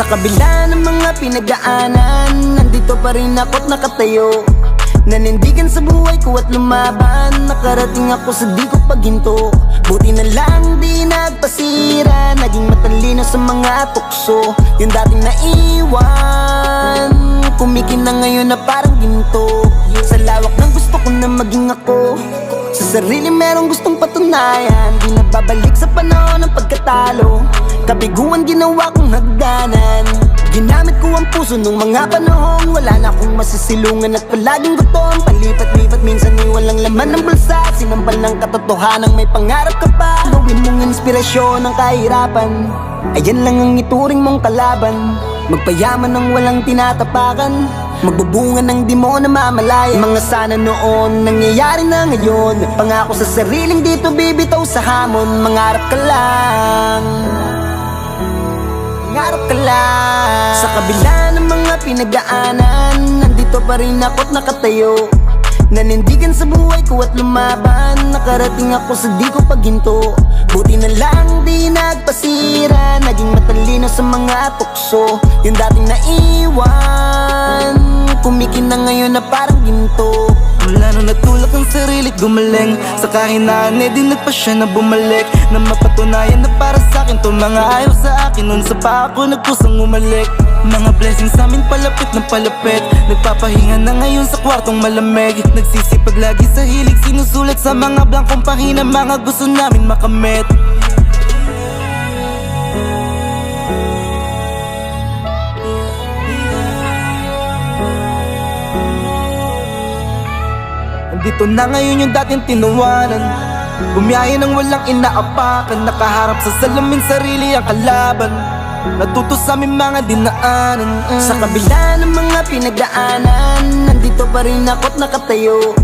Sa kabila ng mga pinagdaanan, nandito pa rin ako't nakatayo. Nanindigan sa buhay ko at lumaban, nakarating ako sa di ko paghinto. Buti na lang di nagpasira, naging matalino sa mga tukso. Yung dating naiwan, kumikin na ngayon na parang ginto. Sa lawak ng gusto ko na maging ako, sa sarili merong gustong patunayan. Di na babalik sa panahon ng pagkatalo, kabiguan ginawa kong hagdanan. Ginamit ko ang puso nung mga panahong wala na akong masisilungan at palaging gutom. Palipat-lipat minsan ay walang laman ng bulsa, sinampal ng katotohanan may pangarap ka pa. Gawin mong inspirasyon ng kahirapan, ayan lang ang ituring mong kalaban. Magpayaman ng walang tinatapakan, magbubunga ng di mo namamalayan. Mga sana noon, nangyayari na ngayon. Pangako sa sariling dito bibitaw sa hamon. Mangarap ka lang, mangarap ka lang. Sa kabila ng mga pinagdaanan, nandito pa rin ako't nakatayo. Nanindigan sa buhay ko at lumaban, nakarating ako sa di ko paghinto. Buti na lang di nagpasira, naging matalino sa mga tukso. Yung dating naiwan, kumikin na ngayon na parang ginto. Mula nung natulak ang sarili gumaling, sa kahinaan di nagpasya na bumalik, na mapatunayan na para sa'kin to mga ayaw sa akin. Noon sa pa ako nagkusang umalik, mga blessings namin palapit ng palapit. Nagpapahinga na ngayon sa kwartong malamig, nagsisipag lagi sa hilig, sinusulat sa mga blankong pahina, mga gusto namin makamit. Dito na ngayon yung dating tinuwanan, bumiyahe ng walang inaapakan, nakaharap sa salamin sarili ang kalaban, natuto sa aming mga dinaanan. Sa kabila ng mga pinagdaanan, nandito pa rin ako't nakatayo.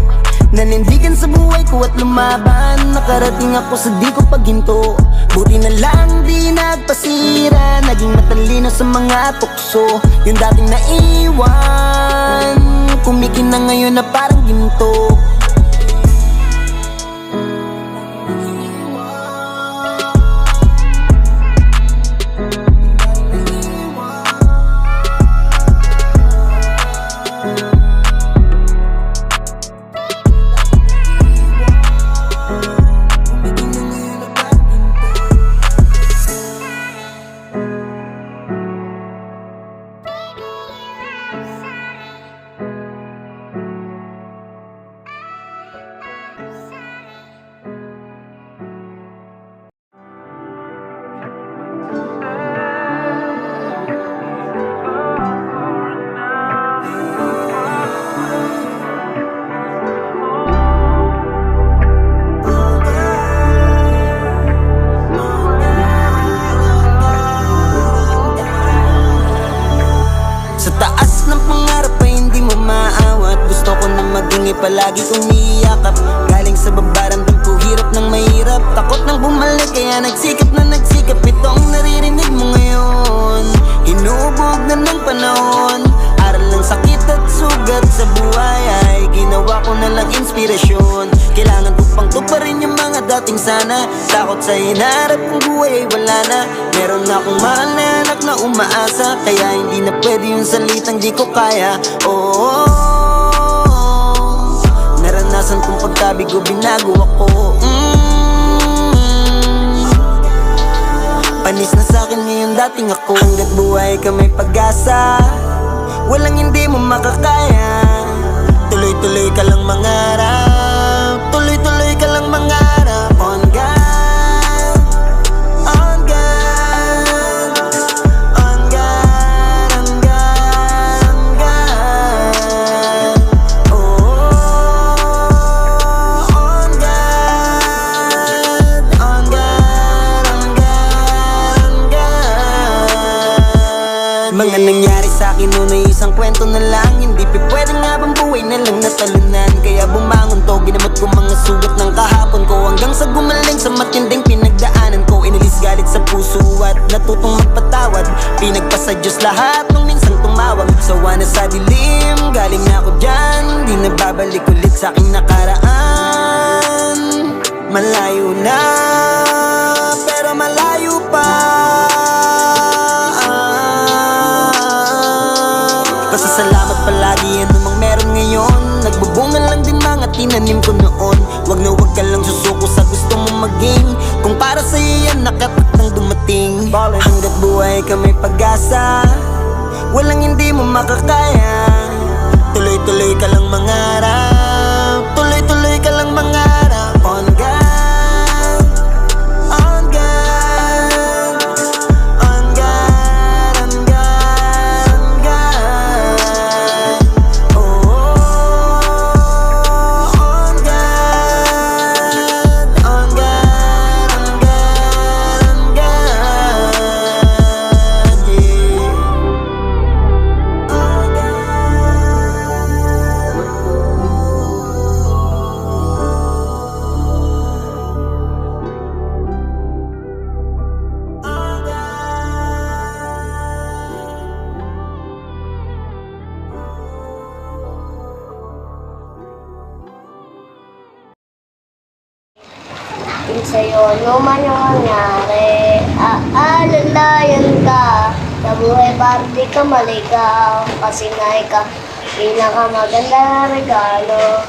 Nanindigan sa buhay ko at lumaban, nakarating ako sa di ko paghinto. Buti na lang di nagpasira, naging matalino sa mga tukso. Yung dating naiwan, kumikin na ngayon na parang ginto. Palagi kong niyakap, galing sa babarandang ko hirap ng mahirap. Takot nang bumalik kaya nagsikap na nagsikap. Itong naririnig mo ngayon, hinubog na ng panahon. Aral ng sakit at sugat sa buhay ay ginawa ko na lang inspirasyon. Kailangan ko pang tuparin yung mga dating sana. Takot sa hinaharap kong buhay ay wala na. Meron akong mahal na anak na umaasa, kaya hindi na pwede yung salitang di ko kaya. Naranasan kong pagkabigo, binago ako. Panis na sa'kin ngayon dating ako. Hanggat buhay ka may pag-asa, walang hindi mo makakaya. Tuloy-tuloy ka lang mangarap, tuloy-tuloy ka lang mangarap. On God, on God, on God, on God, on God. On God, on God, on God, on God. Mga nangyari sa'kin noon ay isang kwento na lang. Hindi pwedeng habang buhay na lang natalunan. Kaya bumangon to, ginamot ko mga sugat ng kahapon ko, hanggang sa gumaling sa matinding pinagdaanan ko. Inalis galit sa puso at natutong magpatawad. Pinagpasa Diyos lahat nung minsang tumawag. Sawa na sa dilim, galing na ako dyan. Di na babalik ulit sa aking nakaraan. Malayo na, pero malayo pa. tinanim ko noon. Wag na wag ka lang susuko sa gusto mo maging. Kung para sa'yo yan nakatak nang dumating. Hanggat buhay ka may pag-asa, walang hindi mo makakaya. Tuloy-tuloy ka lang mangarap, tuloy-tuloy ka lang mangarap. On God, on God, on God, on God, on God. Oh, on God, on God, on God, on God. Yeah. On Kung sa'yo ano man yung mangyari, aalalayan ka. Sa buhay para di ka maligaw, kasi nga ikaw pinakamaganda na regalo.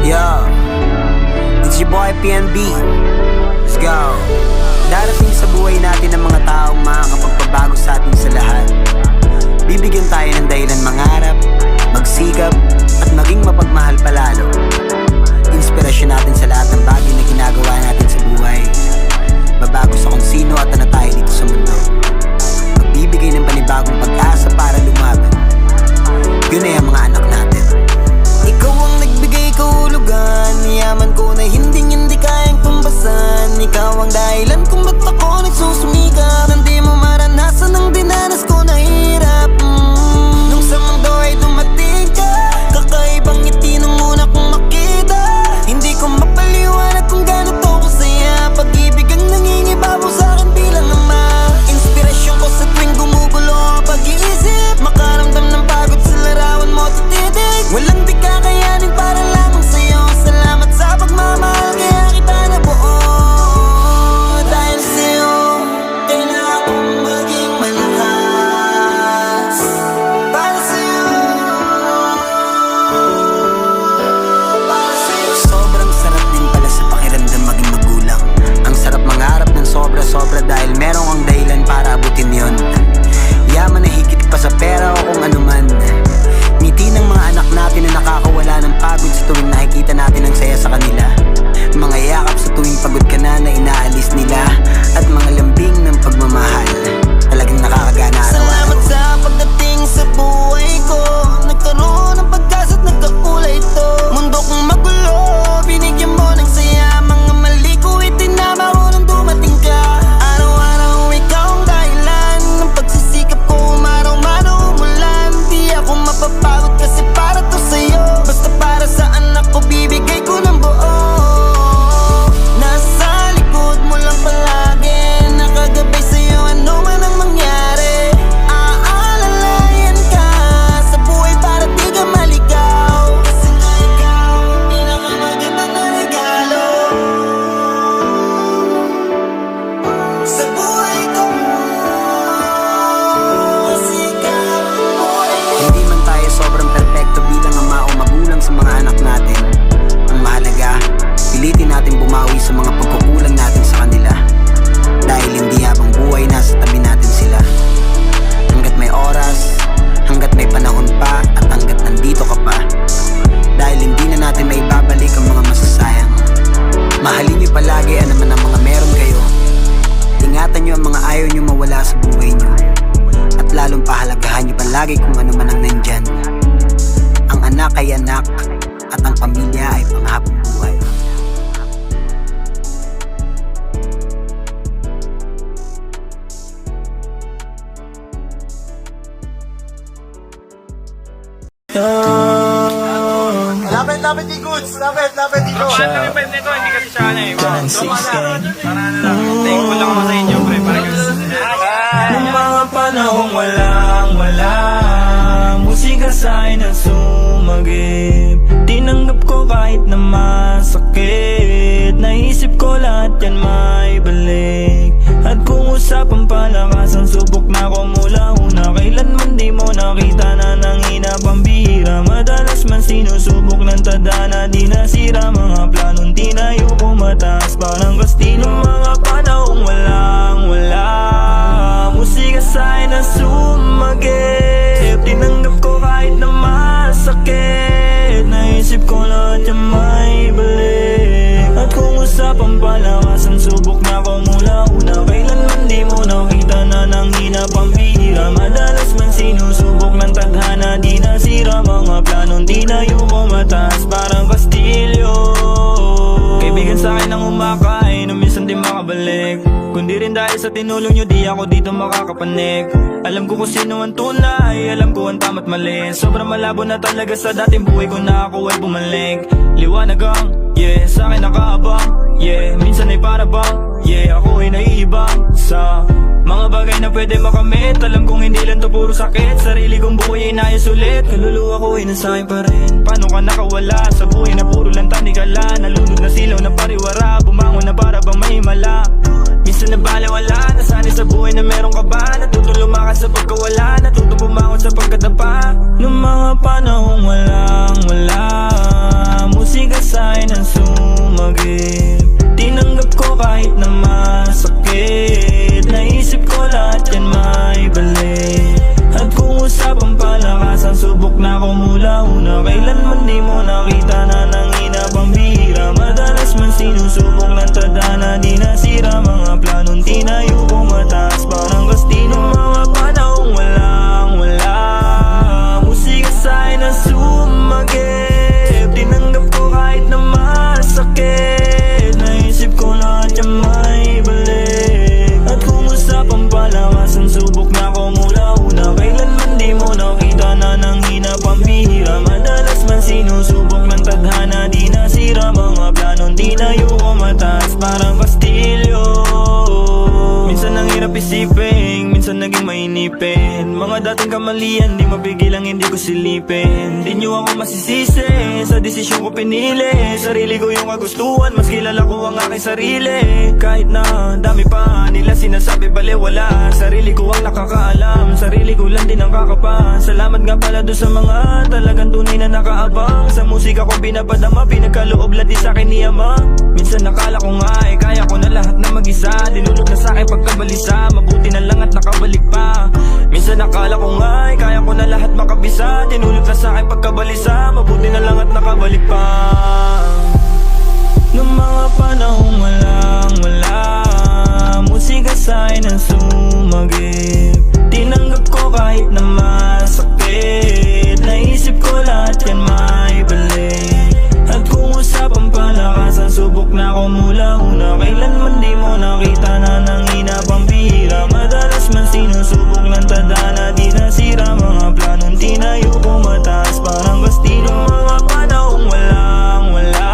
Yo, it's your boy PNB. Let's go. Darating sa buhay natin ang mga taong makakapagpabago sa atin sa lahat. Bibigyan tayo ng dahilan mangarap, magsikap, at maging mapagmahal palalo. Inspirasyon natin sa lahat ng bagay na ginagawa natin sa buhay. Babago sa kung sino at ano tayo dito sa mundo. Magbibigay ng panibagong pag-asa para lumaban. Yun ay ang mga anak natin. Ikaw ang nagbigay kahulugan, yaman ko na hindi kayang tumbasan. Ikaw ang dahilan kung ba't ako nagsusumikap. Hindi mo maranasan ang dinanas ko na hirap. Nung sa mundo ay dumating ka, kakaibang ngiti nung una kong makita. Hindi ko mapaliwanag kung gaano to kasaya. Pag-ibig ang nangingibabaw sa akin bilang ama. Inspirasyon ko sa tuwing gumugulo ang pag-iisip. Makaramdam ng pagod sa larawan mo tititig. Walang di kakayanin para lamang sa'yo. Salamat sa pagmamahal, kaya kita nabuo. Dahil sa'yo, kailangan kong maging malakas. Para sa'yo, para sa'yo. Sobrang sarap din pala sa pakiramdam maging magulang. Ang sarap mangarap ng sobra-sobra dahil merong ang dahilan para abutin yon. Yaman na higit pa sa pera o kung ano man. Ngiti ng mga anak natin na nakakawala ng pagod sa tuwing nakikita natin ang saya sa kanila. Mga yakap sa tuwing pagod ka na inaalis nila. At mga lambing ng pagmamahal, talagang nakakagana araw-araw. Salamat sa pagdating sa buhay ko. Nagkaroon ng pag-asa at nagkakulay ito. Mundo kong magulo, binigyan mo ng saya. Mga mali ko itinama ko nung dumating ka. Araw-araw ikaw ang dahilan ng pagsisikap ko. Umaraw man o umulan, di ako mapapagod kasi para to sa'yo. Basta para sa anak ko, bibigay ko ng buo. Nasa likod mo lang palagi, nakagabay sa'yo ano man ang mangyari. Aalalayan ka sa buhay para di ka maligaw. Kasi nga ikaw, pinakamaganda na regalo sa buhay ko. Kasi ikaw ang buhay ko. Hindi man tayo sobrang perpekto bilang ama o magulang sa mga anak natin. Ang mahalaga, pilitin natin bumawi sa mga pagkukulang natin sa kanila. Dahil hindi habang buhay nasa tabi natin sila. Hanggat may oras, hanggat may panahon pa, at hanggat nandito ka pa. Dahil hindi na natin maibabalik ang mga masasayang. Mahalin niyo palagi ano man ang mga meron kayo. Ingatan niyo ang mga ayaw niyo mawala sa buhay niyo. At lalong pahalagahan niyo palagi kung ano man ang nandyan. Ang anak ay anak, at ang pamilya ay panghabang buhay. Lapit ni Goods! Lapit ni Goods! Ano yung band nito? Hindi kasi siya ano eh. Para ano lang. Thankful lang ako sa inyo, pre. Parang Yung mga panahong walang-wala, musika sa'kin ang sumagip. Tinanggap ko kahit na masakit, naisip ko lahat yan may balik. At kung usapang palakasan, subok na ko mula una. Kailanman di mo nakita na nanghina pambihira. Madalas man sinusubok ng tadhana, di nasira mga planong tinayo ko mataas. Parang kastilo mga panahong walang-wala, musika sa'kin na sumagip. Tinanggap ko kahit na masakit, naisip ko lahat yung may balik. At kung usapang palakasan, subok na ko mula una. Kailanman di mo nakita na nanghina pambihira. Madalas man sinusubok ng tadhana, di nasira mga planong tinayo ko mataas. Parang kastilyo, kaibigan sa'kin ang umakay, no minsan di makabalik. Kundi rin dahil sa tinulong nyo, di ako dito makakapanik. Alam ko kung sino ang tunay, alam ko ang tama't mali. Sobrang malabo na talaga sa dating buhay ko na ako ay bumalik. Liwanag ang, yeah, sa'kin nakaabang, yeah. Minsan ay para bang, yeah, ako ay naiibang sa mga bagay na pwede makamit. Alam kong hindi lang to puro sakit, sarili kong buhay ay nais ulit. Kaluluwa ko ay nasa'kin pa rin. Paano ka nakawala sa buhay na puro lang tanikala? Nalunod na silaw na pariwara, bumangon na para bang may mala. Minsan na balewala, nasanay sa buhay na meron ka ba? Natuto lumakas sa pagkawala, natuto bumangon sa pagkadapa. Noong mga panahong walang-wala, musika sa'kin ang sumagip. Tinanggap ko kahit na masakit, naisip ko lahat yan may balik. At kung usapang palakasan, subok na ko mula una. Kailanman di mo nakita na nanghina pambihira. Madalas man sinusubok ng tadhana, di nasira mga planong tinayo ko mataas. Parang kastino mga panahong walang-wala, musika sa'kin na sumagip. Tinanggap ko kahit na masakit, naisip ko lahat yung may balik. At kung usapang palakasan, subok na ko mula una. Kailanman di mo nakita na nanghina pambihira. Madalas man sinusubok ng tadhana, di nasira mga planong tinayo ko mataas. Parang kastilyo, minsan ang hirap isipin, minsan naging mainipin. Mga dating kamalian, di mapigilang hindi ko silipin. Di nyo ako masisisi, sa desisyon ko pinili. Sarili ko yung kagustuhan, mas kilala ko ang aking sarili. Kahit na dami pa nila sinasabi balewala, sarili ko ang nakakaalam, sarili ko lang din ang kakapa. Salamat nga pala doon sa mga talagang tunay na nakaabang. Sa musika ko pinapadama, pinagkaloob lang din sa'kin ni Ama. Minsan nakala ko nga kaya ko na lahat na mag-isa. Dinulog na sa'kin pagkabalisa, mabuti na lang at nakabalik pa. Minsan nakala ko nga kaya ko na lahat makabisa. Dinulog na sa'kin pagkabalisa, mabuti na lang at nakabalik pa. Noong mga panahong walang-wala, musika sa'kin ang sumagip. Tinanggap ko kahit na masakit, naisip ko lahat yan may balik. At kung usapang palakasan, subok na ko mula una. Kailanman di mo nakita na nanghina pambihira. Madalas man sinusubok ng tadhana, di nasira mga planong tinayo ko mataas. Parang kastilo mga panahong walang-wala,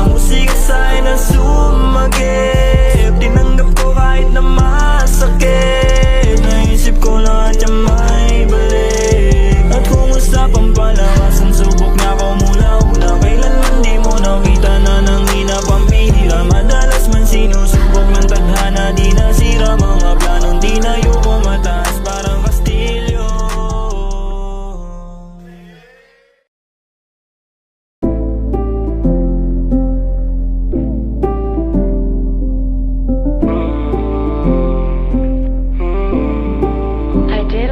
musika sa'kin na sumagip. Tinanggap ko kahit na masakit, naisip ko lahat yung may balik. At kung usapang palakasan, subok na ko mula una. Kailanman di mo nakita na nanghina pambihira. Madalas man sinusubok ng tadhana, di nasira mga planong tinayo ko mataas. Parang kastilyo.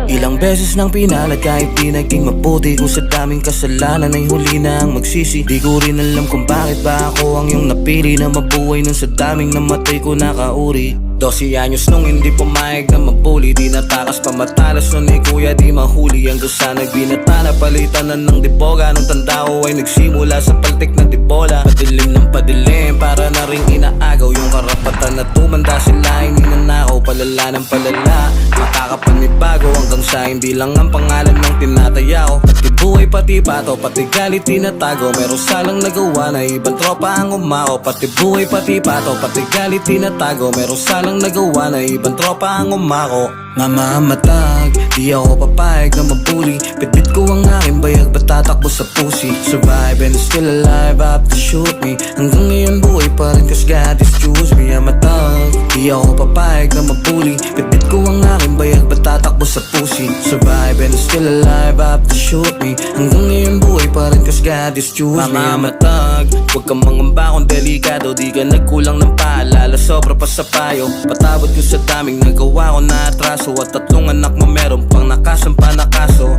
Ilang beses nang pinalad kahit di naging mabuti. Kung sa daming kasalanan ay huli na ang magsisi. Di ko rin alam kung bakit ba ako ang iyong napili na mabuhay nun sa daming namatay ko nakauri. 12 anyos nung hindi pumayag na mabuli. Di natakas pamatalas nun ni kuya di mahuli. Hanggang sa nagbinata na palitan na ng dipoga. Nung tanda ko ay nagsimula sa paltik na dibola. Padilim ng padilim para na ring inaagaw yung karapatan na tumanda sila ay ninanakaw. Palala ng palala, makakapanibago hanggang sa hindi lang ang pangalan ng tinataya ko. At buhay pati pato, pati galit tinatago. Meron salang nagawa na ibang tropa ang umako. Pati buhay pati pato, pati galit tinatago. Meron salang nagawa na ibang tropa ang umako. Mamamatag, di ako papayag na mabuli. Bitbit ko ang aking bayag, ba't tatakbo sa pusi? Survive and still alive, up to shoot me. Hanggang ngayon buhay pa rin, cause God is choose me. Mamatag, di ako papayag na mabuli. Bitbit ko ang aking bayag, ba't tatakbo sa pusi? Survive and still alive, up to shoot me. Hanggang ngayon buhay pa rin, cause God is choose me. Mamamatag, huwag kang mangamba kung delikado. Di ka nagkulang ng paalala, sobra pa sa payo. Patawad ko sa daming nagawa ko na atraso. At 3 anak mo meron pang nakasampa na kaso.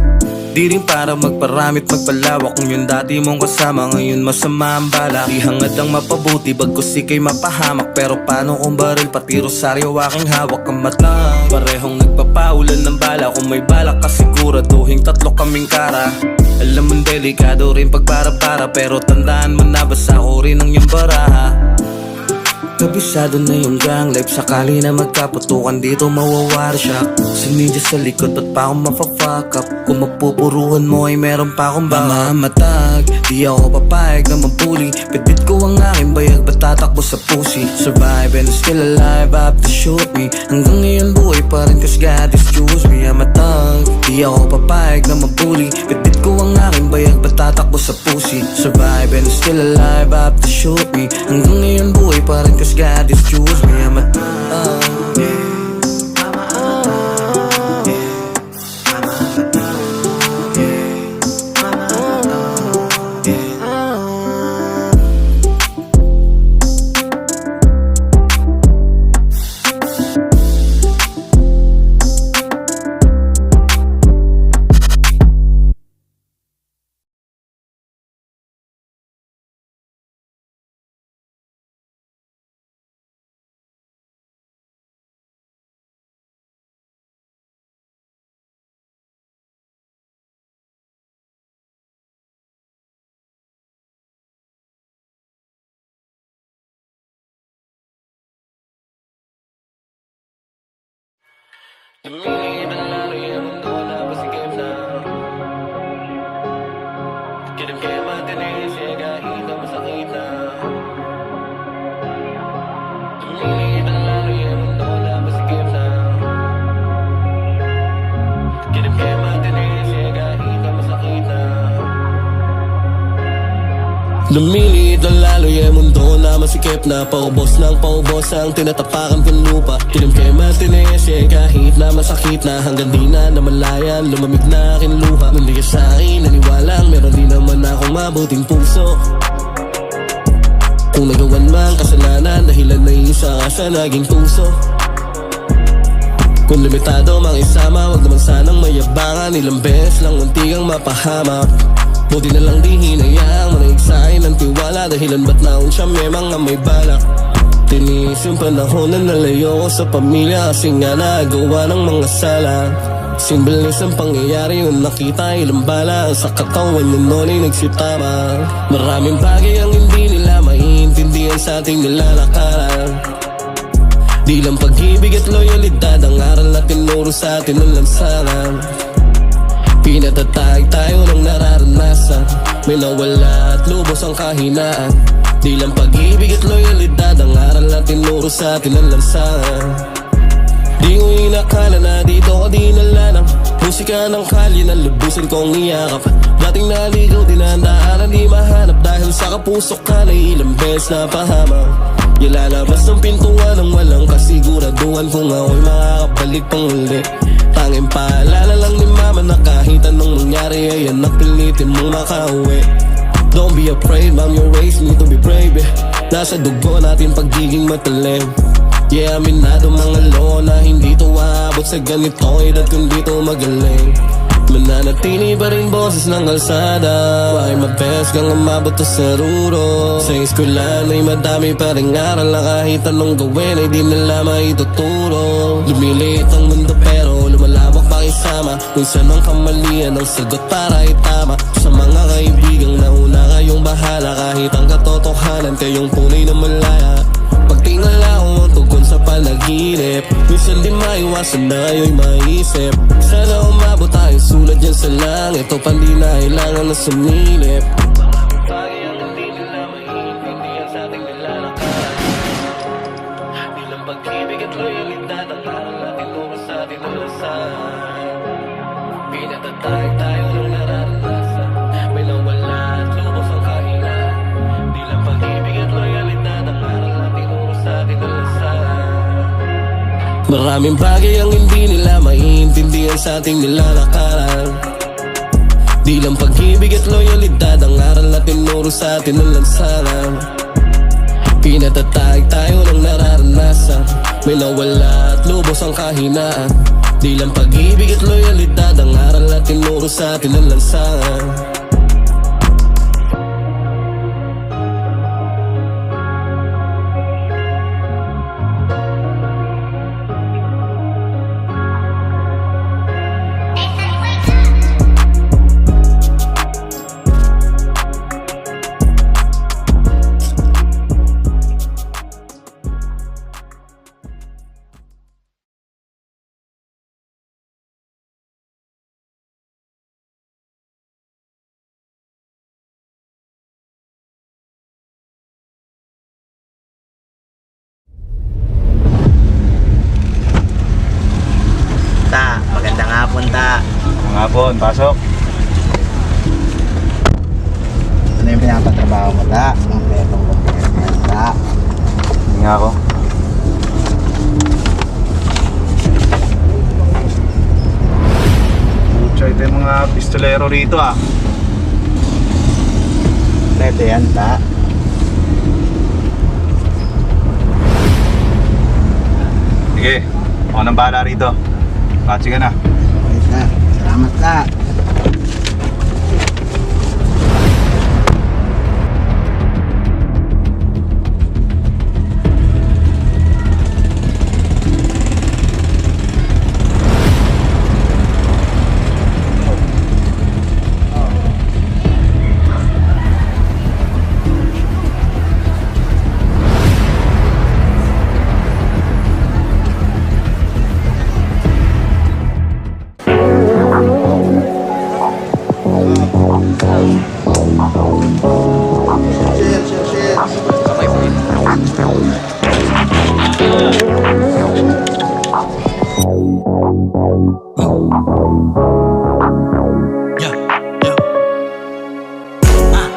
Di rin para magparamit magpalawak. Kung yung dati mong kasama ngayon masama ang balak. Di hangad ang mapabuti bagkus ika'y mapahamak. Pero paano kung baril pati rosaryo aking hawak ang mata? Parehong nagpapaulan ng bala. Kung may balak ka siguraduhin 3 kaming kara. Alam mong delikado rin pag para-para. Pero tandaan mo na basa ko rin ang iyong baraha. Kabisado na yung gang life. Sakali na magkaputukan dito mawawar siya. Si ninja sa likod ba't pa akong mafa-fuck up? Kung mapupuruhan mo ay meron pa akong mamamatag. Di ako papayag na mabuli. Bitbit ko ang aking bayag, ba't tatakbo sa pusi? Survive and still alive, up to shoot me. Hanggang ngayon buhay pa rin, cause God is choose me. Mamatag, di ako papayag na mabuli. Bitbit ko ang aking bayag, ba't tatakbo sa pusi? Survive and still alive, up to shoot me. Hanggang ngayon buhay pa rin, cause God is choose me. Lumilid ang lari ang mundo na pasigip na. Kilim kaya matinis, eh kahit na masakit na. Lumilid ang lari ang mundo na pasigip na. Kilim kaya matinis, eh kahit na masakit na. Lumilid ang lalo yung mundo na masikip na. Paubos ng paubos ang tinatapakan kong lupa. Kilim kaya matinis, eh kahit na masakit na. Hanggang di na namalayan, lumamig na aking luha. Nung di ka sa'kin naniwalang meron din naman akong mabuting puso. Kung nagawan man kasalanan, dahilan na isa ka sa naging puso. Kung limitado mang isama, wag naman sanang mayabangan. Ilang beses lang munti kang mapahamak. Buti na lang di hinayang manaig sa'kin ang tiwala. Dahilan ba't naon siya memang nga may balak. Tinis yung panahon na nalayo ko sa pamilya. Kasi nga nagawa ng mga sala. Simbilis ang pangyayari nung nakita ilang bala. Sa katawan yun noon ay nagsitama. Maraming bagay ang hindi nila maiintindihan sa ating nilalakaran. Di lang pag-ibig at loyalidad ang aral na tinuro sa atin ng lansangan. Pinatatag tayo ng nararanasan. May nawala at lubos ang kahinaan. Di lang pag-ibig at loyalidad ang aral na tinuro sa atin ng lansangan. Di ko inakala na dito ko dinala ng musika ng kalye na lubusin kong iyakap. Dating naligaw dinandaanan di mahanap. Dahil sa kapuso ka na ilang beses na pahamak. Ilalabas ng pintuan ng walang kasiguraduhan kung ako'y makakabalik pang uli. Tanging paalala lang ni mama na kahit anong mangyari ay anak pilitin mong makauwi. Don't be afraid, mom, you raised me to be brave, eh. Nasa dugo natin pagiging matalim. Yeah, aminado mga loo na hindi to aabot sa ganito edad kung dito magaling. Mananatili pa rin boses ng kalsada. Why my best kang umabot to sa ruro. Sa eskwelahan ay madami pa rin aral na kahit anong gawin ay di nila maituturo. Lumiliit ang mundo pero lumalawak pakisama. Kung saan ang kamalian ang sagot para itama. Sa mga kaibigang nauna kayong bahala. Kahit ang katotohanan kayong punay na malaya. Pagtingala ko ang tugon sa panaginip. Minsan di maiwasan na kayo'y maisip. Sana umabot tayo Nakasulat yan sa langit o pandi na kailangan na sumilip. Pag-ibig at loyalidad ang parang natin mo sa atin ulasan. Pinatatay tayo ng nararanasan, may nawala at lubos ang kahinaan. Di lang pag-ibig at loyalidad ang parang natin mo sa atin ulasan. Maraming bagay ang hindi nila maiintindihan sa ating nilalakaran. Di lang pag-ibig at loyalidad ang aral na tinuro sa atin ng lansangan. Pinatatay tayo ng nararanasan, may nawala at lubos ang kahinaan. Di lang pag-ibig at loyalidad ang aral na tinuro sa atin ng lansangan. Ta, magandang hapon ta. Mga hapon, pasok. Ano yung pinapatrabaho mo ta? Ang petong kumpanya ta. Hindi nga ako. Pucha, ito yung mga pistolero rito ah. Ito yan ta. Sige, ako nang bahala rito. Patsi ka na. Okay ta. Salamat ta.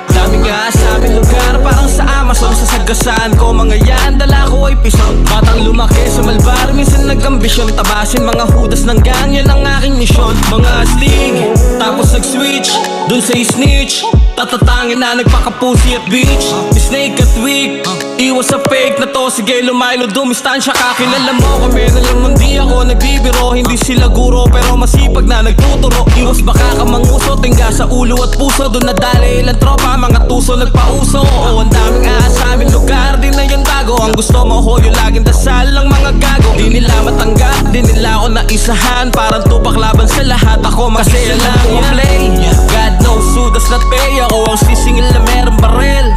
Daming nga sa aming lugar, parang sa Amazon. Sa sagasaan ko mga yan, dala ko ay pisot. Batang lumaki sa malbar, minsan nag-ambisyon. Tabasin mga hudas ng gang, yan ang aking misyon. Mga astig, tapos nag-switch dun sa snitch. Tatatangin na nagpakapusi at beach. Snake at weak, iwas sa fake na to. Sige lumaylo, dumistansya ka. Kilala mo kami na lang di ako nagbibiro. Hindi sila guro pero masipag na nagtuturo. Iwas baka ka manguso, tingga sa ulo at puso. Doon nadali ilang tropa, mga tuso nagpauso. Oo, ang daming ahas sa aming lugar, di na yung tago. Ang gusto mo ho, yung laging dasal lang mga gago. Di nila matanggap, di nila ako naisahan. Parang tupak laban sa lahat, ako masaya lang yung play. God knows who does not pay. Ako ang sisingil na merong barel.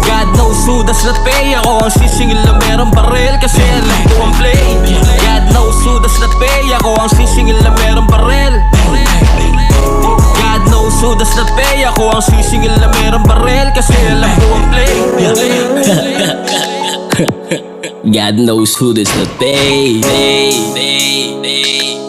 God knows who does not pay. Ako ang sisingil na merong barel. Kasi alam ko ang play. God knows who does not pay. Ako ang sisingil na merong barel. God knows who does not pay. Ako ang sisingil na merong barel. Kasi alam ko ang play. God knows who does not pay.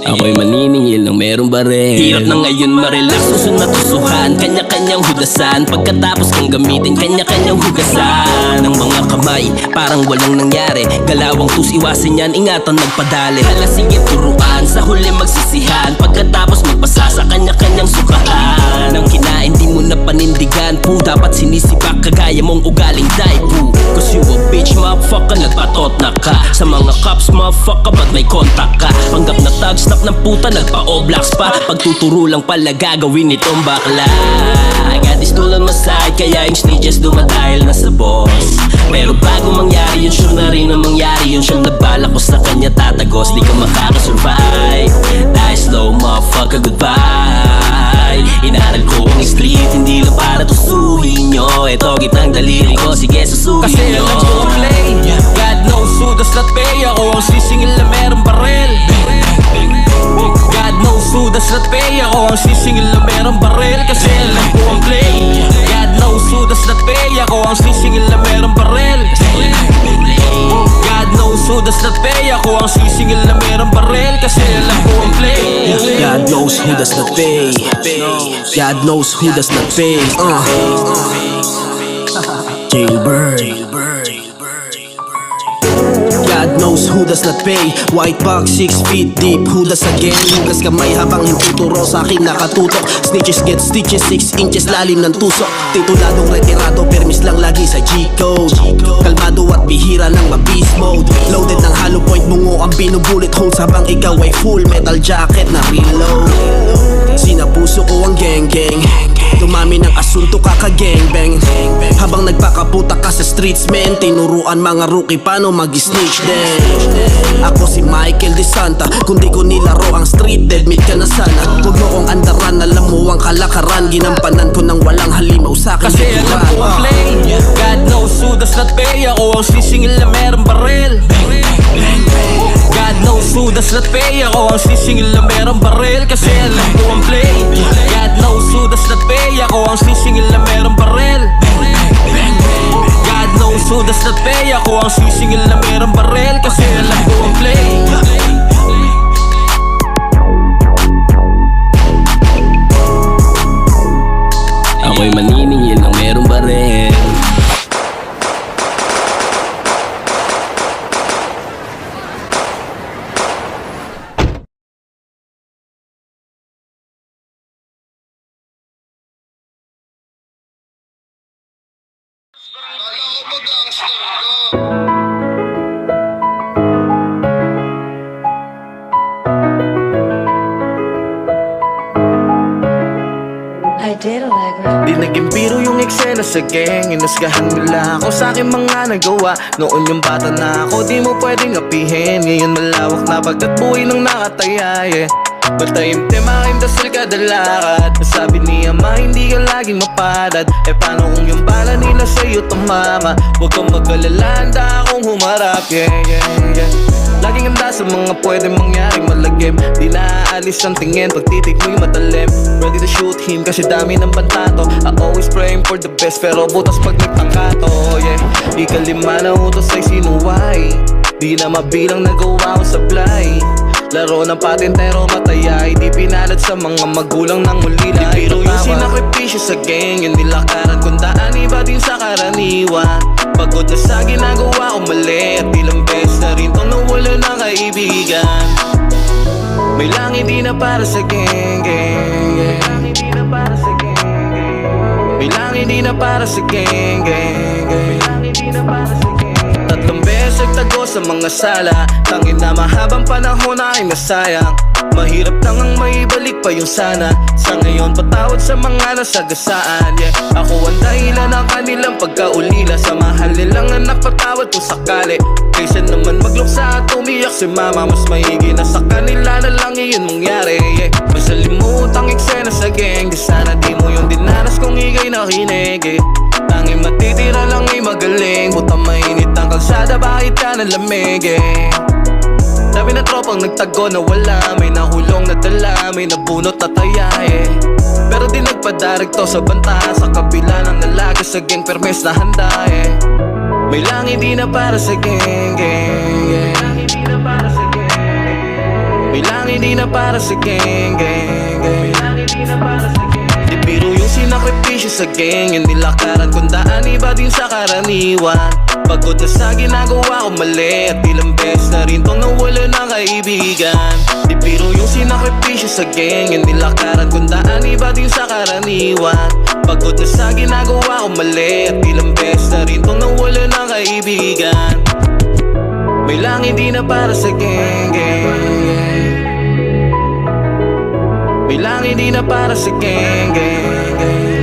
Ako'y maniningil ng merong barel. Hirap na ngayon marelax, susun na tusuhan. Kanya-kanyang hudasan, pagkatapos kang gamitin kanya-kanyang hugasan. Ang mga kamay, parang walang nangyari. Galawang tus, iwasin yan, ingatan magpadali. Hala sige turuan, sa huli magsisihan. Pagkatapos magpasa sa kanya-kanyang sukahan. Ang kinain di mo na panindigan po, dapat sinisipak kagaya mong ugaling daipu. Cause you a bitch motherfucker, nagpatot na ka. Sa mga cops motherfucker, ba't may kontak ka? Panggap na thugs, ng puta, nagpa-oblax pa. Pagtuturo lang pala gagawin itong bakla. I got this tool on my side, kaya yung snitches dumadahil na sa boss. Pero bago mangyari yun, sure na rin na mangyari yun. Siyang nabala ko sa kanya tatagos, di ka makakasurvive. Die slow motherfucker, goodbye. Inaral ko ang street, hindi lang para tusuhin nyo. Ito gitang daliri ko, sige susuhin nyo. Kasi alam ko ang play, God knows who does not pay. Ako ang sisingil na merong barel. God knows who does kasi alam ko ang play. God knows who does not pay. Ako ang sisingil na merong barel. God knows who does not pay. Ako ang sisingil na merong barel kasi alam ko ang play. God knows who does not pay. God knows who does not pay. Jailbird. God knows who does not pay. White box, 6 feet deep. Who does again? Hugas kamay habang hintuturo sa akin nakatutok. Snitches get stitches, 6 inches lalim ng tusok. Tituladong retirado, permis lang lagi sa G-code. Kalmado at bihira ng ma-beast mode. Loaded ng hollow point, bungo ang binubullet holes habang ikaw ay full metal jacket na reload. Sinapuso ko ang gang-gang. Dumami ng asunto kaka-gangbang. Habang nagpakaputa ka sa streets, man, tinuruan mga rookie paano mag-snitch din. Ako si Michael De Santa. Kung di ko nilaro ang street, dead meat ka na sana. Huwag mo kong andaran, alam mo ang kalakaran. Ginampanan ko ng walang halimaw sa'kin. Kasi alam ko ang play. God knows who does not pay. Ako ang sisingil na merong barel. God knows who does not pay. Ako ang sisingil na merong barel. Kasi alam ko ang play. God knows who does not pay. Ako ang sisingil na merong barel. God knows who does not pay. Ako ang sisingil na merong barel. Kasi alam ko ang play. Ako'y maniningil ng merong barel. I did Allegra. Di naging biro yung eksena sa gang. Inusgahan nila ako sa aking mga nagawa. Noon yung bata na ako, di mo pwedeng apihin. Ngayon malawak na pagkat buhay nang nakataya, yeah. Matayimtim aking dasal kada lakad. Nasabi ni ama, hindi ka laging mapadad. Eh paano kung yung bala nila sa'yo tumama? Huwag kang mag-alala, handa akong humarap, yeah, yeah, yeah. Laging handa sa mga pwedeng mangyaring malagim. Di naaalis ang tingin pag titig mo'y matalim. Ready to shoot him kasi dami ng bantato. I always praying for the best pero butas pag nagtangkato, yeah. Ikalima na utos ay sinuway. Di na mabilang nagawa ko supply. Laro ng patintero matayay. Di pinalad sa mga magulang ng ulila. Di biro yung sinakripisyo sa gang. Yung nilakaran kung daan iba din sa karaniwan. Pagod na sa ginagawa ko mali. At ilang beses na rin tong nawala ng kaibigan. May langit di na para sa gang, gang, gang. May langit di na para sa gang, gang, gang. Tatlong beses nagtago sa mga sala. Tangin na mahabang panahon na ay nasayang. Mahirap nang ang maibalik pa yung sana. Sa ngayon patawad sa mga nasagasaan, yeah. Ako ang dahilan ng kanilang pagkaulila. Sa mahal nilang anak patawad kung sakali. Kaysa naman magluksa at umiyak si mama. Mas maigi na sa kanila na lang iyon mangyari, yeah. Masalimutang eksena sa gang. Di sana di mo yung dinanas kung ika'y nakinig, eh. Tanging matitira lang ay magaling. Butang mainit ang kalsada, bakit ka nalamig, eh. Dami na tropang nagtago na wala. May nahulong na dala, may nabunot na taya, eh. Pero di nagpadarig to sa banta. Sa kabila ng nalaga sa gang, permes na handa, eh. May langit di na para sa gang, gang, yeah. May langit di na para sa gang, gang, gang. Di biro yung sinakripisyo sa gang. Yung nilakaran kung daan iba din sa karaniwan. Pagod na sa ginagawa ko mali. At ilang beses na rin tong nawala ng kaibigan. Di biro yung sinakripisyo sa gang. Yung nilakaran kung daan iba din sa karaniwan. Pagod na sa ginagawa ko mali. At ilang beses na rin tong nawala ng kaibigan. May langit di na para sa gang, gang. May langit di na para sa gang, gang, gang.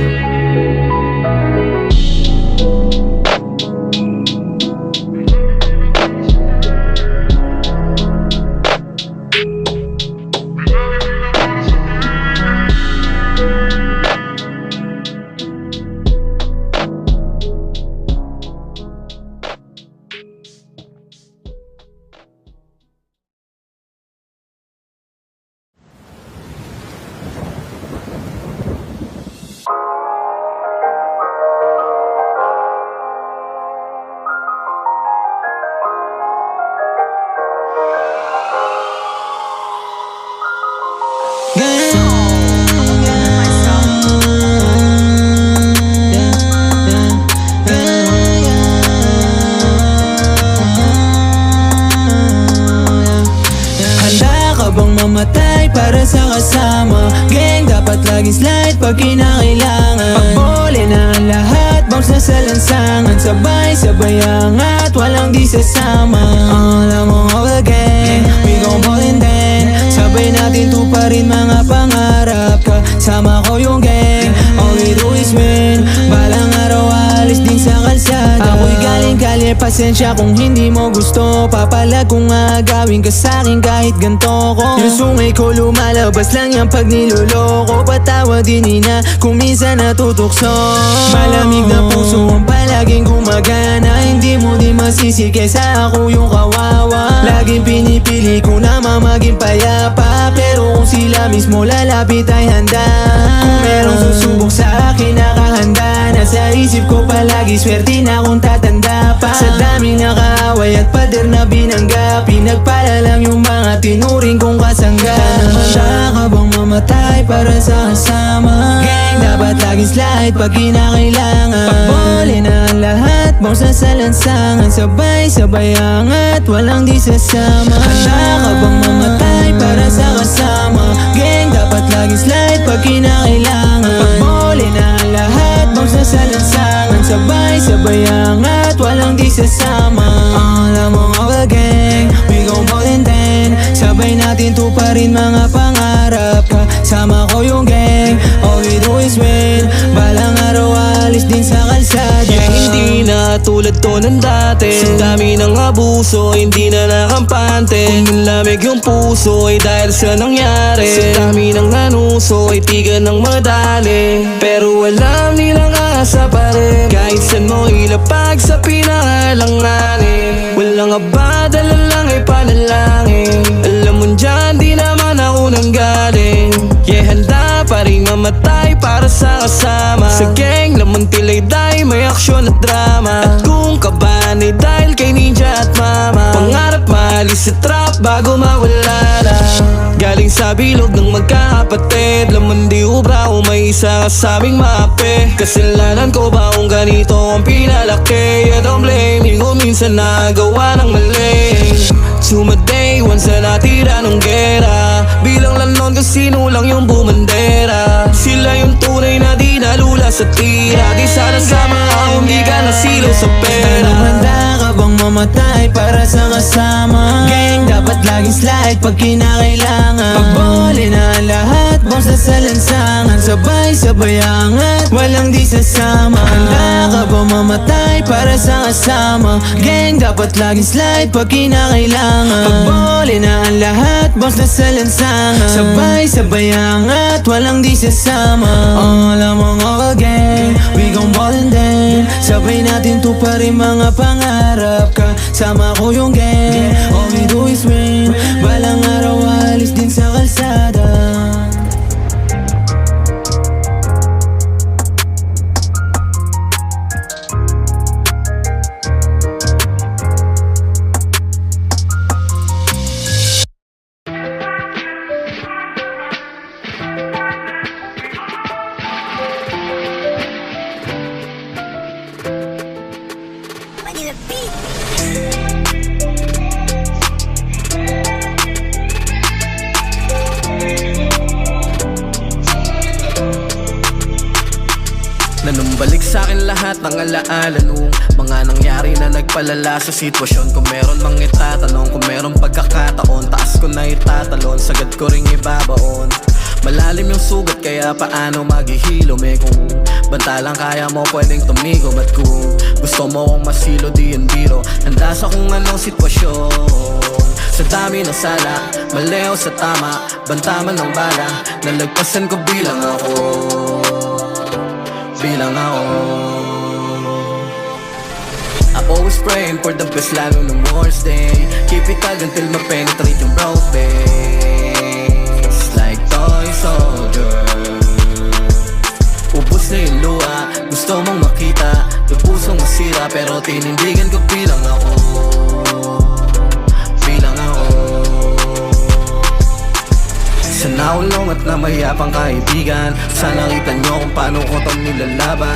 mamatay para sa kasama. Gang, dapat laging slide pag kinakailangan. Pagbole na ang lahat, bounce na sa lansangan. Sabay-sabay angat, walang di sasama. Alam mo nga gang, we gon' ball and then sabay natin tuparin mga pangarap. Kasama ko yung gang, all we do is win. Balang araw alis din sa kalsada. Ako'y galing kalye, pasensya kung hindi mo gusto. Papalag kung agawin ka sa'kin kahit ganto ko. Yung sungay ko lumalabas lang yan pag niloloko. Patawa din ina kung minsan natutukso. Malamig na puso ang palaging gumagana. Hindi mo din masisi kesa ako yung kawawa. Laging pinipili ko naman maging payapa, pero kung sila mismo lalapit ay handa. Kung merong susubok sa akin nakahanda na. Sa isip ko palagi swerte na kung tatanda pa. Sa daming nakaaway at pader na binangga, pinagpala lang yung mga tinuring kong kasangga. Handa ka bang mamatay para sa kasama? Gang, dapat laging slide pag kinakailangan. Pagbole na ang lahat, bounce na sa lansangan. Sabay-sabay angat, walang di sasama. Handa ka bang mamatay para sa kasama? Gang, dapat laging slide pag kinakailangan. Pagbole na ang lahat, bounce na sa lansangan. Sabay-sabay angat, walang di sasama. Alam mo nga gang, we gon' ball and then sabay natin tuparin mga pangarap. Kasama ko yung gang, all we do is win. Balang araw alis din sa kalsada. Yeah, hindi na tulad to ng dati. Sa dami ng abuso, hindi na nakampante. Kung nilamig yung puso ay dahil sa nangyari. Sa dami ng anuso ay tigan ng madali. Pero alam nilang asa pa rin, kahit saan mo ilapag sa pinakalanganin. Walang abadala lang ay panalangin. Alam mo dyan, di naman ako nanggaling. Yeah, handa pa rin mamatay para sa kasama. Sa gang, laman tilay dahil may aksyon at drama. At kung kabahan ay dahil kay ninja at mama. Pangarap maalis sa trap bago mawala na. Galing sa bilog ng magkakapatid, laman di ubra o may isa ka sa aming maape. Kasalanan ko ba kung ganito ang pinalaki? I don't blame you kung minsan nagawa ng mali. Sumaday, once na natira ng gera. Bilang lanon kung sino lang yung bumandera. Sila yung tunay na di nalula sa tira. Di sana sama akong di ka nasilo sa pera. Handa ka bang mamatay para sa kasama? Gang, dapat laging slide pag kinakailangan. Pagbole na ang lahat, bounce na sa lansangan. Sabay-sabay angat, walang di sasama. Handa ka bang mamatay para sa kasama? Gang, dapat laging slide pag kinakailangan. Pagbole na ang lahat, bounce na sa lansangan. Sabay-sabay angat, walang di sasama. Alam mo nga gang, we gon' ball and then sabay natin tuparin mga pangarap. Kasama ko yung gang, all we do is win. Balang araw alis din sa kalsada. Nanumbalik sa'kin lahat ng alaala nung mga nangyari na nagpalala sa sitwasyon. Kung meron mang itatanong, kung meron pagkakataon, taas ko na itatalon, sagad ko ring ibabaon. Malalim yung sugat kaya paano maghihilom eh. Kung banta lang kaya mo pwedeng tumigom. At kung gusto mo kong masilo di yun biro. Handa sa kung anong sitwasyon. Sa dami ng sala, mali o sa tama, banta man ng bala, nalagpasan ko bilang ako. Bilang ako. I'm always praying for the best lalo ng worst day. Keep it tight until ma-penetrate yung broke face. Like toy soldier. Ubus na yung luha, gusto mong makita. Yung pusong masira pero tinindigan ko bilang ako. Bilang ako. Isa naulong at namayapang kaibigan. Sana kita nyo kung paano ko to nilalaban.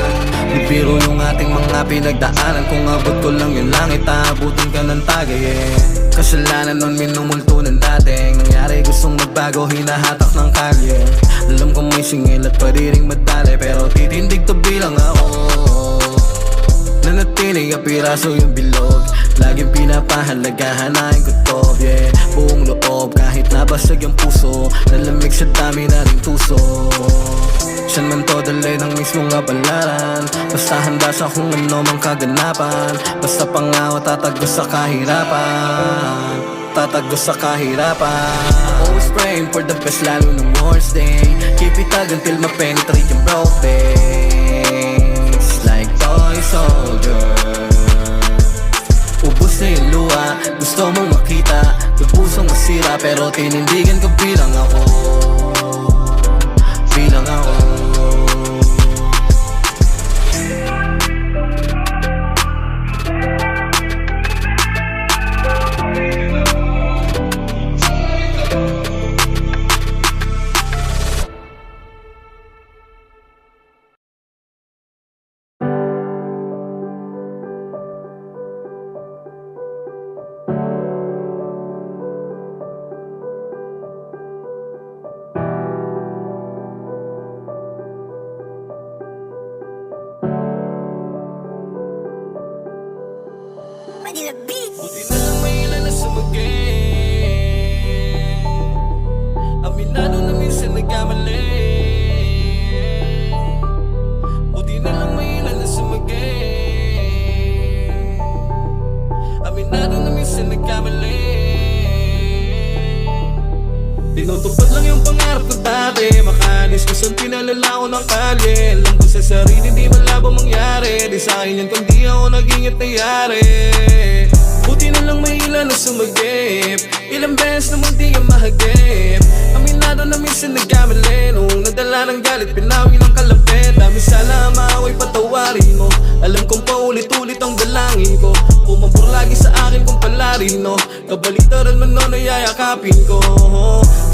Di biro yung ating mga pinagdaanan. Kung abot ko lang yung langit, aabutin ka ng tagay Kasalanan nun minumulto ng dating nangyari, gustong magbago, hinahatak ng kalye. Alam ko may singil at pwede ring madali, pero titindig to bilang ako. Nanatiling kapiraso yung bilog, laging pinapahalagahanin ko to, yeah. Buong loob kahit nabasag yung puso, nalamig sa dami na ring tuso. Saan man to dali ng mismong kapalaran, basta handa sa kung ano mang kaganapan. Basta pangawa tatagos sa kahirapan, tatagos sa kahirapan. Always praying for the best lalo ng worst day. Keep it tag until ma-penetrate yung broke days. Like toy soldier, ubos na yung luha, gusto mong makita, pusong masira pero tinindigan ko bilang ako. Bilang ako. Buti na lang may ilan na sumagay, aminado na minsan nagkamali. Buti na lang may ilan na sumagay, aminado na minsan nagkamali. Tinutupad lang yung pangarap ko dati, makalis ko saan pinalala ko ng kalye. Alam ko sa sarili di malabo mangyari, di sa akin yan kundi ako naging itayari. Buti na lang may ilan na sumagip, ilang beses naman di ka mahagip. Aminado na minsan nagkamali, nung nadala ng galit pinawi ng kalapit. Dami sana maaway patawarin mo, alam kong paulit-ulit ang dalangin ko. Pumapur lagi sa akin kung palarin no, kabalitaran man no nayayakapin ko.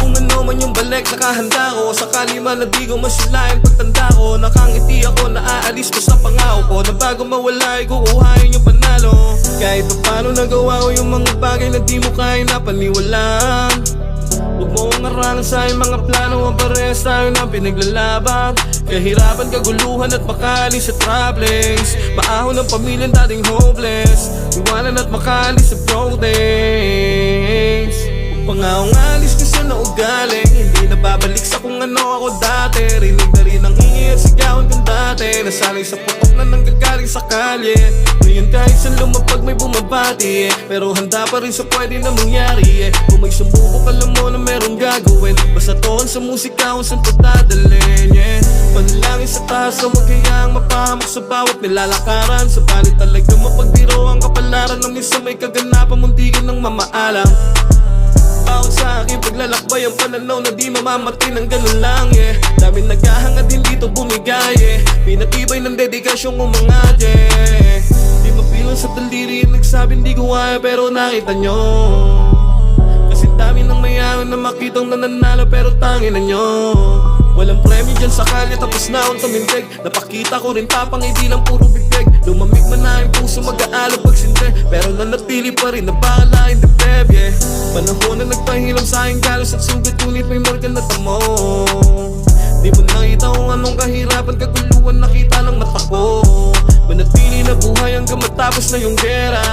Kung ano man yung balik nakahanda ko, sakali man na di ko masilayan pagtanda ko. Nakangiti ako na aalis ko sa pangako ko, na bago mawala ay kukuhain yung panalo. Kahit pa paano nagawa ko yung mga bagay na di mo kaya na paniwalaan. Huwag mo kong aralan sa aking mga plano, ang parehas tayo na pinaglalaban. Kahirapan, kaguluhan at makalis sa troubles, maahon ng pamilyang dating hopeless, iwanan at makalis sa broke days. Pangahong alis ko sa naugaling, hindi na babalik sa kung ano ako dati. Rinig na rin ang hingi at sigawan kong dati, nasanay sa putok na nanggagaling sa kalye. Ngayon kahit sa lumapag may bumabati, pero handa pa rin sa pwede na mangyari. Kung may sumubok alam mo na merong gagawin, basta toon sa musika kung saan patadalhin. Panalangin sa taas na maghayaang mapahamak sa bawat nilalakaran. Sabalit talaga mapagbiro ang kapalaran, ng minsan may kaganapan mundi ka ng mamaalam. Bawat sa aking paglalakbay ang pananaw na di mamamatay ng ganun lang, yeah. Daming naghahangad hindi to bumigay, yeah. Pinatibay ng dedikasyong umangat, yeah. Di mabilang sa daliri nagsabi hindi ko kaya pero nakita nyo. Kasi dami ng mayaman na makitang nananalo pero tangin na nyo. Walang premyo dyan sa kalye tapos na akong tumindig. Napakita ko rin tapang hindi lang puro bibig. Lumamig man na yung puso mag-aalab pagsindi, pero nanatili pa rin na bakalain the beb, yeah. Panahon na nagpahilam sa aking galos at sugat, ngunit may marka na tamo. Di mo nakita kung anong kahirapan, kaguluhan nakita ng mata ko. Manatili na buhay hanggang matapos na yung gera,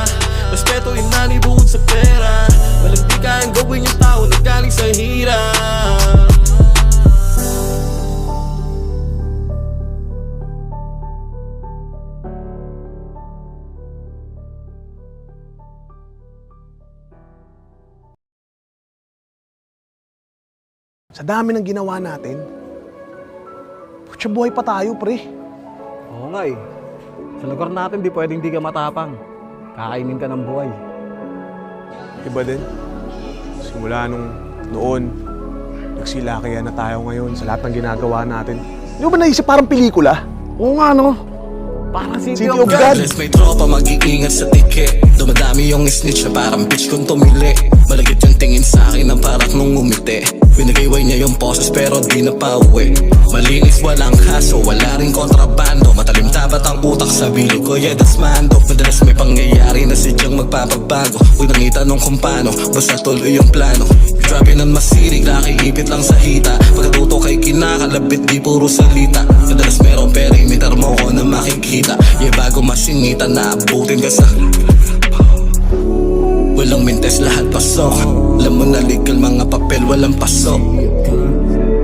respeto inani buod sa pera. Walang di kayang gawin yung tao na galing sa hirap. Sa dami ng ginawa natin, putya buhay pa tayo, pre. Oo nga eh. Sa lugar natin, di pwedeng di ka matapang. Kakainin ka ng buhay. Iba din. Simula noon, nagsilakayan na tayo ngayon sa lahat ng ginagawa natin. Di ba naisip parang pelikula? Oo nga, no? Parang City of God. Let's may tropa mag-iingat sa tiket. Dumadami yung snitch na parang bitch kung tumili. Malagit yung tingin sa akin ng parang nung umiti. Pinagiway niya yung poses pero di na pauwi. Malinis walang kaso, wala rin kontrabando. Matalim dapat ang utak sa bilog ko, yeah that's mando. Madalas may pangyayari na sidyang magpapabago. Huwag nang itanong kung paano, basta tuloy yung plano. Grabe nang masirig, nakiipit lang sa hita. Pagkatuto kay kinakalabit, di puro salita. Madalas merong perimeter mo ko na makikita. Yeah bago masingita, naabutin ka sa walang mintes, lahat pasok. Alam mo na legal, mga papel, walang pasok.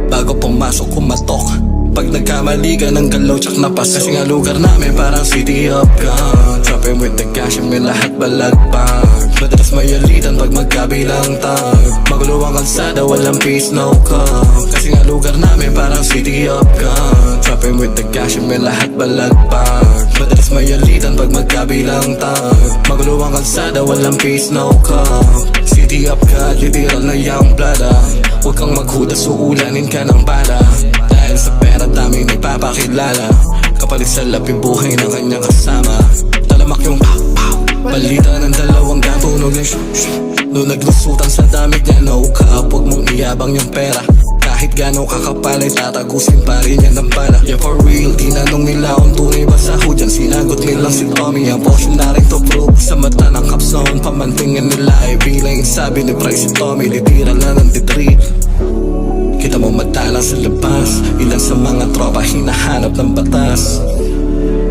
Bago pumasok, kumatok. Pag nagkamali ka ng galaw, tsak na pasok. Kasi nga lugar namin parang city of God. Dropping with the cash, may lahat balagpag. Madalas mayalitan pag magkabilang tag. Magulo ang kalsada, walang peace, no call. Kasi nga lugar namin parang city of God. Dropping with the cash, may lahat balagpag. Madalas mayalitan pag magkabilang tag. Magulo ang kalsada, walang peace, no call. City of God, literal na young blood. Huwag kang maghudas, uulanin ka ng bala. Dahil sa pera daming nagpapakilala. Kapalit sa lapi buhay ng kanyang kasama. Talamak yung pow-pow, balita ng dalawang gatunog ng Noong naglusutan sa damit niya, no cap. Huwag mong iyabang yung pera. Kahit gano'ng kakapal ay tatagusin pa rin yan ng bala. Yeah for real, tinanong nila kung tunay ba sa hudyan. Sinagot nilang si Tommy, ang portion na rin to prove. Sa mata ng kapson, pamantingin nila ay bilang sabi ni Price si Tommy, literal na ng titreat. Kita mo madalang sa labas, ilan sa mga tropa hinahanap ng batas.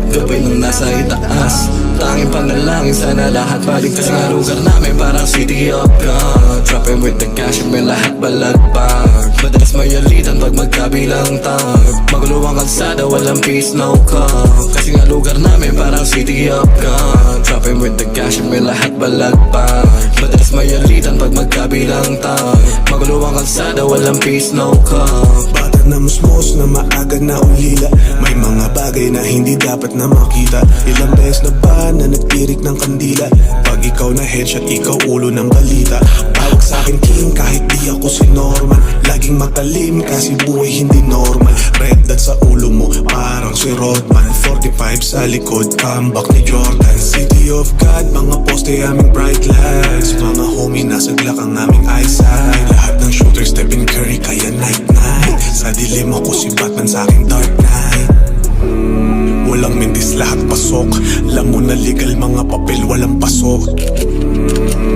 Gabay nung nasa itaas, tanging panalangin sana lahat balik. Kasi nga lugar namin parang city of God. Dropping with the cash, may lahat balagpag. Madalas mayalitan pag magkabilang tag. Magulo ang kalsada, walang peace, no call. Kasi nga lugar namin parang city of God. Dropping with the cash, may lahat balagpag. Madalas mayalitan pag magkabilang tag. Magulo ang kalsada, walang peace, no call. Bata na musmos na maaga na ulila. May mga bagay na hindi dapat na makita. Ilang beses na ba na nagtirik ng kandila? Pag ikaw na headshot, ikaw ulo ng balita. Tawag sa akin king kahit di ako si Norman. Laging matalim kasi buhay hindi normal. Red dot sa ulo mo parang si Rodman. 45 sa likod, comeback ni Jordan. City of God, mga poste aming bright lights. Mga homie nasaglak ang aming eyesight. Lahat ng shooters Stephen Curry kaya night night. Sa dilim ako si Batman, sa aking dark night. Walang mintis, lahat pasok. Alam mo na legal, mga papel, walang pasok.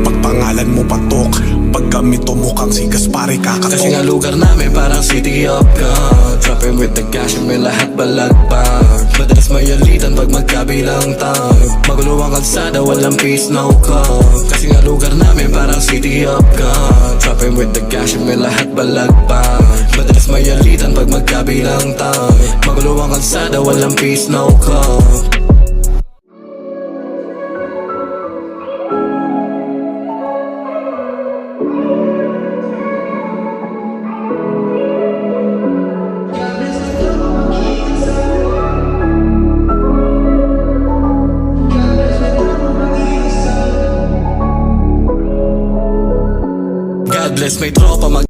Pagpangalan mo patok. Pag gamit mo mukhang si Gaspare kakatok. Kasi nga lugar namin parang city of God. Dropping with the cash, may lahat balagpag. Madalas mayalitan pag magkabilang tag. Magulo ang kalsada, walang peace, no call. Kasi nga lugar namin parang city of God. Dropping with the cash, may lahat balagpag. Madalas mayalitan pag magkabilang tag. Magulo ang kalsada, walang peace, no call. God bless, may tropa